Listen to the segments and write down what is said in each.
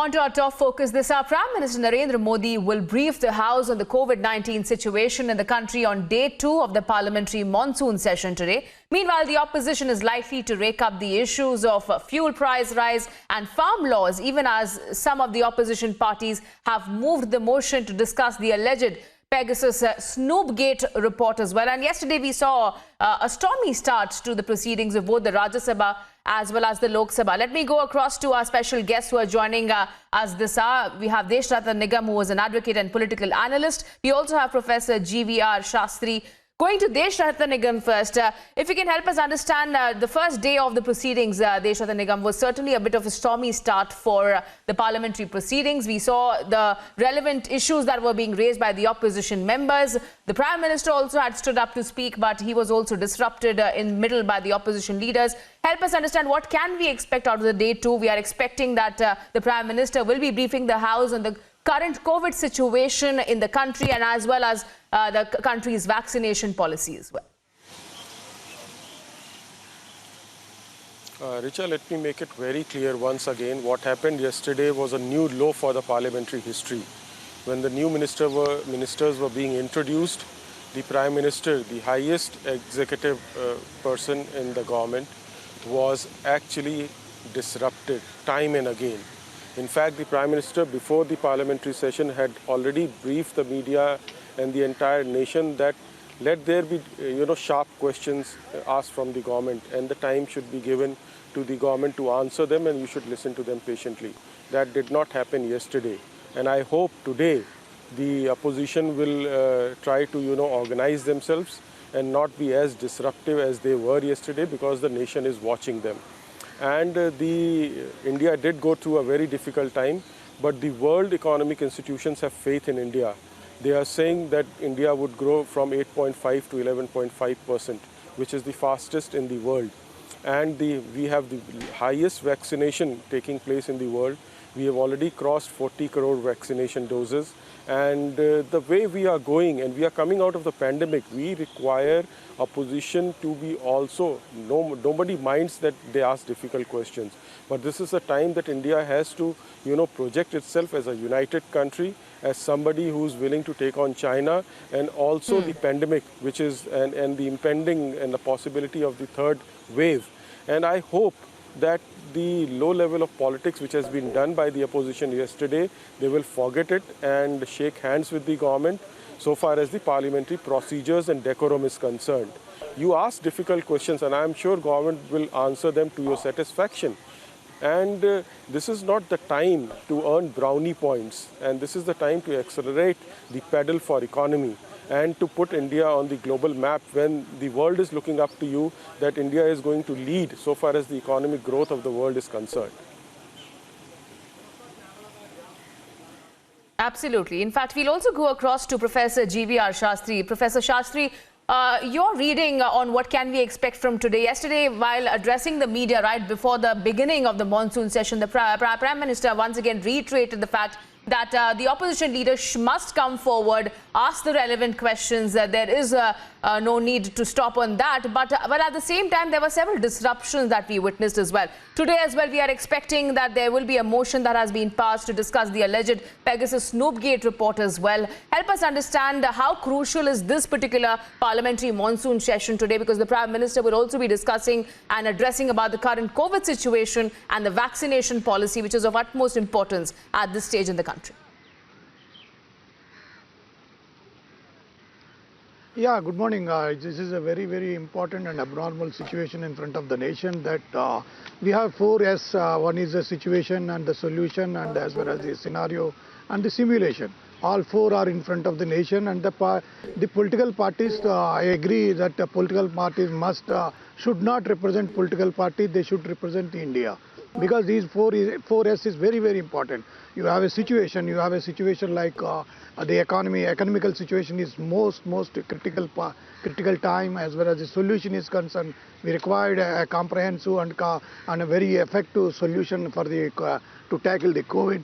On to our top focus this hour, Prime Minister Narendra Modi will brief the House on the COVID-19 situation in the country on day 2 of the parliamentary monsoon session today. Meanwhile, the opposition is likely to rake up the issues of fuel price rise and farm laws, even as some of the opposition parties have moved the motion to discuss the alleged Pegasus Snoopgate report as well. And yesterday we saw a stormy start to the proceedings of both the Rajya Sabha as well as the Lok Sabha. Let me go across to our special guests who are joining us this hour. We have Deshrata Nigam, who is an advocate and political analyst. We also have Professor GVR Shastri. Going to Deshrata Nigam first, if you can help us understand the first day of the proceedings, Deshrata Nigam, was certainly a bit of a stormy start for the parliamentary proceedings. We saw the relevant issues that were being raised by the opposition members. The Prime Minister also had stood up to speak, but he was also disrupted in middle by the opposition leaders. Help us understand what can we expect out of the day 2. We are expecting that the Prime Minister will be briefing the House on the current COVID situation in the country and as well as the country's vaccination policy as well. Richa, let me make it very clear once again. What happened yesterday was a new low for the parliamentary history. When the new ministers were being introduced, the Prime Minister, the highest executive person in the government, was actually disrupted time and again. In fact, the Prime Minister, before the parliamentary session, had already briefed the media and the entire nation that let there be, sharp questions asked from the government, and the time should be given to the government to answer them, and you should listen to them patiently. That did not happen yesterday, and I hope today the opposition will try to, organize themselves and not be as disruptive as they were yesterday, because the nation is watching them. And India did go through a very difficult time, but the world economic institutions have faith in India. They are saying that India would grow from 8.5 to 11.5%, which is the fastest in the world. And we have the highest vaccination taking place in the world. We have already crossed 40 crore vaccination doses. And the way we are going, and we are coming out of the pandemic, we require opposition to be also, nobody minds that they ask difficult questions. But this is a time that India has to, project itself as a united country, as somebody who's willing to take on China, and also the pandemic, which is, and the impending and the possibility of the third wave. And I hope that the low level of politics which has been done by the opposition yesterday, they will forget it and shake hands with the government so far as the parliamentary procedures and decorum is concerned. You ask difficult questions, and I am sure government will answer them to your satisfaction. And this is not the time to earn brownie points, and this is the time to accelerate the pedal for economy and to put India on the global map when the world is looking up to you, that India is going to lead so far as the economic growth of the world is concerned. Absolutely. In fact, we'll also go across to Professor GVR Shastri. Professor Shastri, your reading on what can we expect from today. Yesterday, while addressing the media right before the beginning of the monsoon session, the Prime Minister once again reiterated the fact that the opposition leaders must come forward, ask the relevant questions. There is no need to stop on that. But at the same time, there were several disruptions that we witnessed as well. Today as well, we are expecting that there will be a motion that has been passed to discuss the alleged Pegasus Snoopgate report as well. Help us understand how crucial is this particular parliamentary monsoon session today, because the Prime Minister will also be discussing and addressing about the current COVID situation and the vaccination policy, which is of utmost importance at this stage in the country. Yeah, good morning. This is a very, very important and abnormal situation in front of the nation that we have 4 S. One is the situation and the solution, and as well as the scenario and the simulation. All 4 are in front of the nation, and the political parties, I agree that the political parties should not represent political party, they should represent India. Because these 4S is very, very important. You have a situation like the economical situation is most critical time, as well as the solution is concerned. We required a comprehensive and a very effective solution for to tackle the COVID.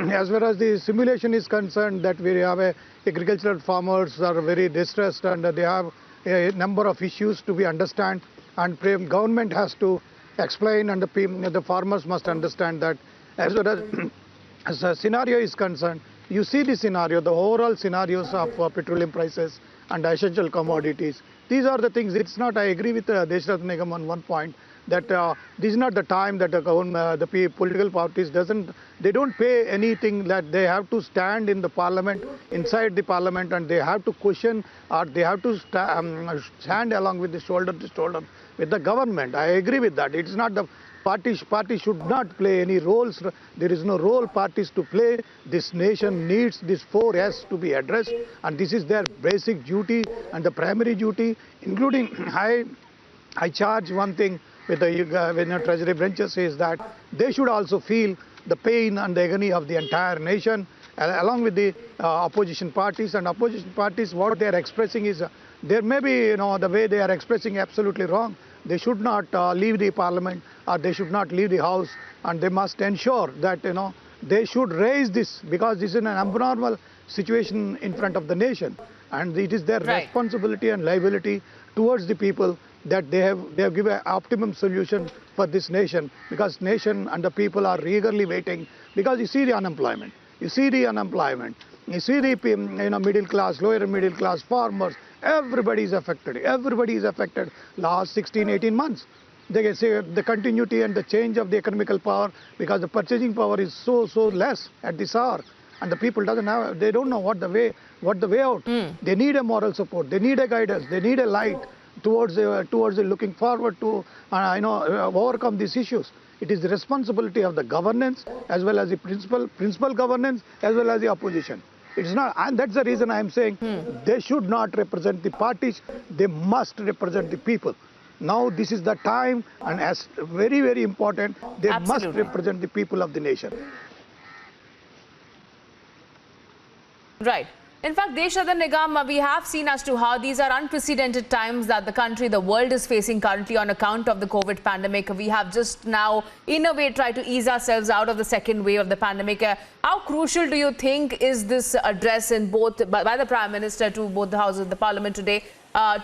As well as the simulation is concerned, that we have agricultural farmers are very distressed, and they have a number of issues to be understand, and government has to explain, and the farmers must understand that, as well as as the scenario is concerned, you see the scenario, the overall scenarios of petroleum prices and essential commodities. These are the things. It's not. I agree with Deshrat Nigam on one point that this is not the time that the political parties they don't pay anything, that they have to stand in the parliament, inside the parliament, and they have to question, or they have to stand along with the shoulder to shoulder with the government. I agree with that. It's not the party should not play any roles. There is no role parties to play. This nation needs these 4 S to be addressed, and this is their basic duty and the primary duty, including I charge one thing with the Treasury branches is that they should also feel the pain and the agony of the entire nation, along with the opposition parties. And opposition parties, what they are expressing is, there may be, the way they are expressing absolutely wrong. They should not leave the parliament, or they should not leave the house, and they must ensure that, they should raise this, because this is an abnormal situation in front of the nation. And it is their responsibility and liability towards the people that they have given an optimum solution for this nation, because nation and the people are eagerly waiting. Because you see the unemployment, you see the middle class, lower middle class, farmers, everybody is affected. Everybody is affected last 16-18 months. They can say the continuity and the change of the economical power, because the purchasing power is so less at this hour, and the people they don't know what the way out. They need a moral support, they need a guidance, they need a light towards looking forward to overcome these issues. It is the responsibility of the governance, as well as the principal governance, as well as the opposition. It's not, and that's the reason I am saying they should not represent the parties, they must represent the people. Now this is the time, and as very, very important, they must represent the people of the nation. Right. In fact, Deshrat Nigam, we have seen as to how these are unprecedented times that the world is facing currently on account of the COVID pandemic. We have just now, in a way, tried to ease ourselves out of the second wave of the pandemic. How crucial do you think is this address by the Prime Minister to both the houses of the Parliament today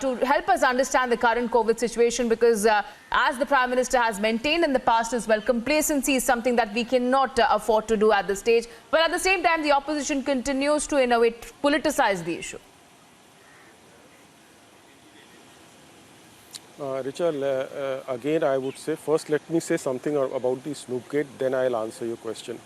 to help us understand the current COVID situation? Because as the Prime Minister has maintained in the past as well, complacency is something that we cannot afford to do at this stage. But at the same time, the opposition continues to, in a way, politicize the issue. Richa, again, I would say, first let me say something about the Snoop Gate, then I'll answer your question.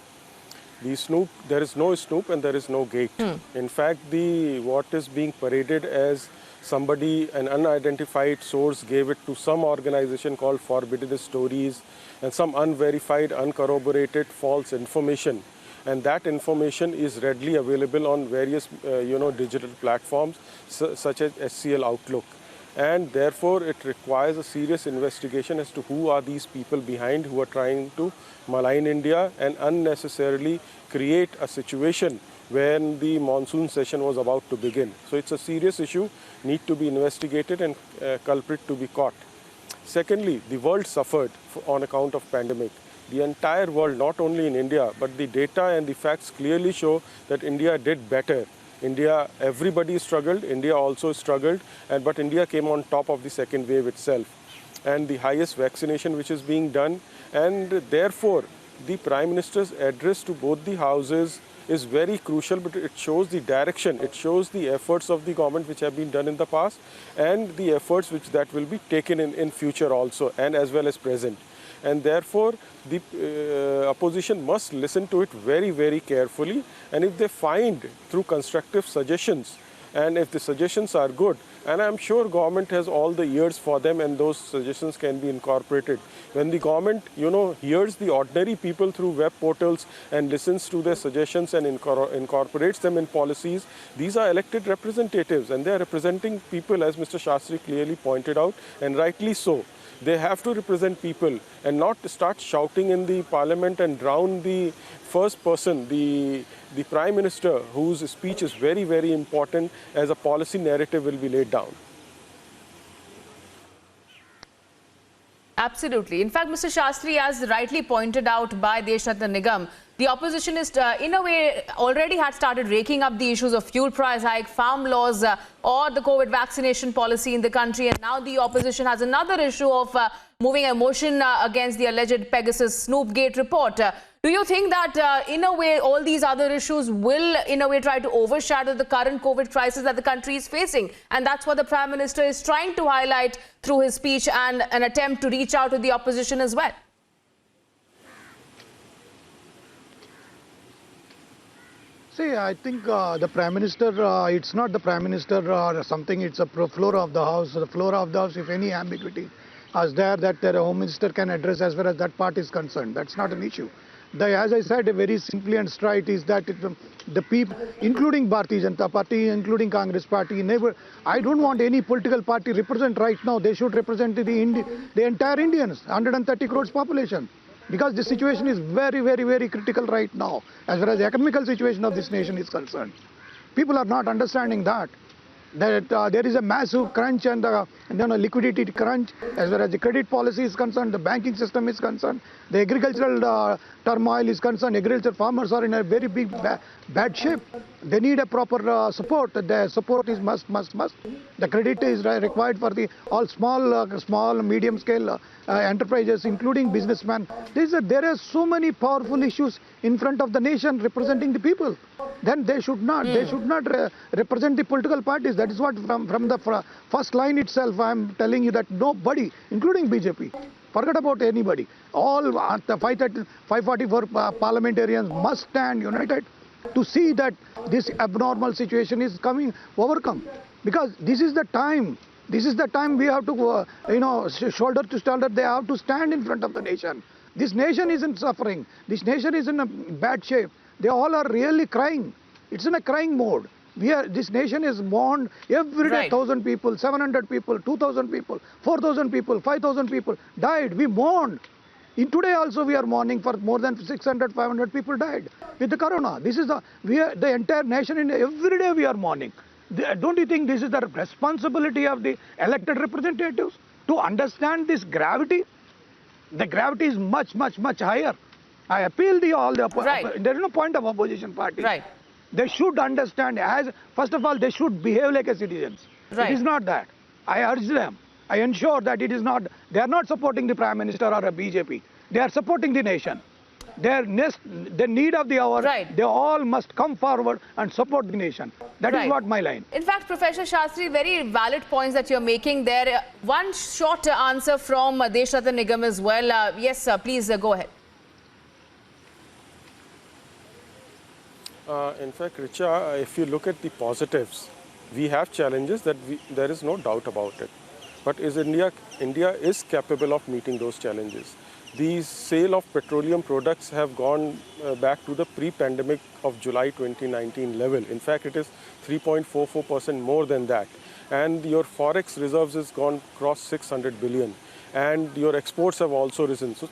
There is no Snoop and there is no gate. In fact, what is being paraded as an unidentified source gave it to some organization called Forbidden Stories, and some unverified, uncorroborated false information. And that information is readily available on various digital platforms such as SCL Outlook. And therefore, it requires a serious investigation as to who are these people behind who are trying to malign India and unnecessarily create a situation when the monsoon session was about to begin. So it's a serious issue, need to be investigated and culprit to be caught. Secondly, the world suffered on account of pandemic. The entire world, not only in India, but the data and the facts clearly show that India did better. Everybody struggled, India also struggled, but India came on top of the second wave itself. And the highest vaccination which is being done, and therefore the Prime Minister's address to both the houses is very crucial, but it shows the direction, it shows the efforts of the government which have been done in the past, and the efforts that will be taken in future also, and as well as present. And therefore, the opposition must listen to it very, very carefully. And if they find through constructive suggestions, and if the suggestions are good, and I'm sure government has all the ears for them, and those suggestions can be incorporated. When the government, hears the ordinary people through web portals and listens to their suggestions and incorporates them in policies, these are elected representatives, and they are representing people, as Mr. Shastri clearly pointed out, and rightly so. They have to represent people and not start shouting in the parliament and drown the first person, the Prime Minister, whose speech is very, very important as a policy narrative will be laid down. Absolutely. In fact, Mr. Shastri, as rightly pointed out by Deshrat Nigam, the opposition is, in a way, already had started raking up the issues of fuel price hike, farm laws, or the COVID vaccination policy in the country. And now the opposition has another issue of moving a motion against the alleged Pegasus Snoop Gate report. Do you think that in a way all these other issues will in a way try to overshadow the current COVID crisis that the country is facing? And that's what the Prime Minister is trying to highlight through his speech and an attempt to reach out to the opposition as well. See, I think the Prime Minister, it's not the Prime Minister or something, it's a floor of the House. The floor of the House, if any ambiguity is there, that the Home Minister can address as far as that part is concerned. That's not an issue. As I said, very simply and straight is that the people, including Bharatiya Janata Party, including Congress Party, I don't want any political party represent right now. They should represent the entire Indians, 130 crores population. Because the situation is very, very, very critical right now as far as the economical situation of this nation is concerned. People are not understanding that there is a massive crunch and liquidity crunch as far as the credit policy is concerned, the banking system is concerned, the agricultural turmoil is concerned. Agricultural farmers are in a very bad shape. They need a proper support. The support is must. The credit is required for the all small, medium scale enterprises, including businessmen. There are so many powerful issues in front of the nation representing the people. Then they should not represent the political parties. That is what from the first line itself I am telling you, that nobody, including BJP, forget about anybody, all the 544 parliamentarians must stand united to see that this abnormal situation is overcome. Because this is the time we have to shoulder to shoulder, they have to stand in front of the nation. This nation isn't suffering, this nation is in a bad shape. They all are really crying. It's in a crying mode. This nation is mourned every day. 1,000 people, 700 people, 2,000 people, 4,000 people, 5,000 people died. We mourned. Today also we are mourning for more than 600, 500 people died with the corona. This is the entire nation. Every day we are mourning. Don't you think this is the responsibility of the elected representatives to understand this gravity? The gravity is much higher. I appeal to all the opposition. There is no point of opposition party. Right. They should understand, first of all, they should behave like a citizens. Right. It is not that. I urge them. I ensure that it is not. They are not supporting the Prime Minister or a BJP. They are supporting the nation. The need of the hour. Right. They all must come forward and support the nation. That is what my line. In fact, Professor Shastri, very valid points that you're making there. One short answer from Deshratan Nigam as well. Yes, sir, please go ahead. In fact, Richa, if you look at the positives, we have challenges that there is no doubt about it. But India is capable of meeting those challenges. The sale of petroleum products have gone back to the pre-pandemic of July 2019 level. In fact, it is 3.44% more than that. And your forex reserves has gone across 600 billion. And your exports have also risen. So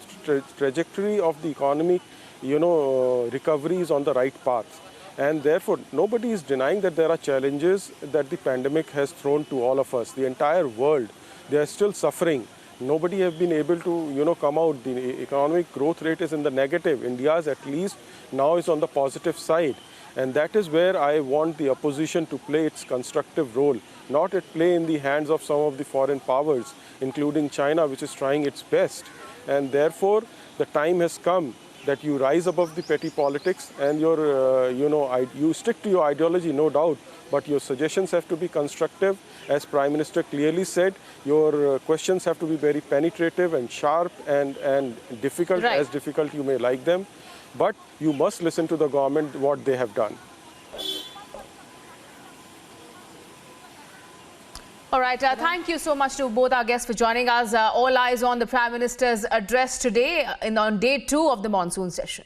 trajectory of the economic, recovery is on the right path. And therefore, nobody is denying that there are challenges that the pandemic has thrown to all of us. The entire world, they are still suffering. Nobody has been able to, come out. The economic growth rate is in the negative. India's at least now is on the positive side. And that is where I want the opposition to play its constructive role, not it play in the hands of some of the foreign powers, including China, which is trying its best. And therefore, the time has come that you rise above the petty politics and you stick to your ideology, no doubt, but your suggestions have to be constructive. As Prime Minister clearly said, your questions have to be very penetrative and sharp and difficult, as difficult you may like them. But you must listen to the government, what they have done. All right. Thank you so much to both our guests for joining us. All eyes on the Prime Minister's address today on day 2 of the monsoon session.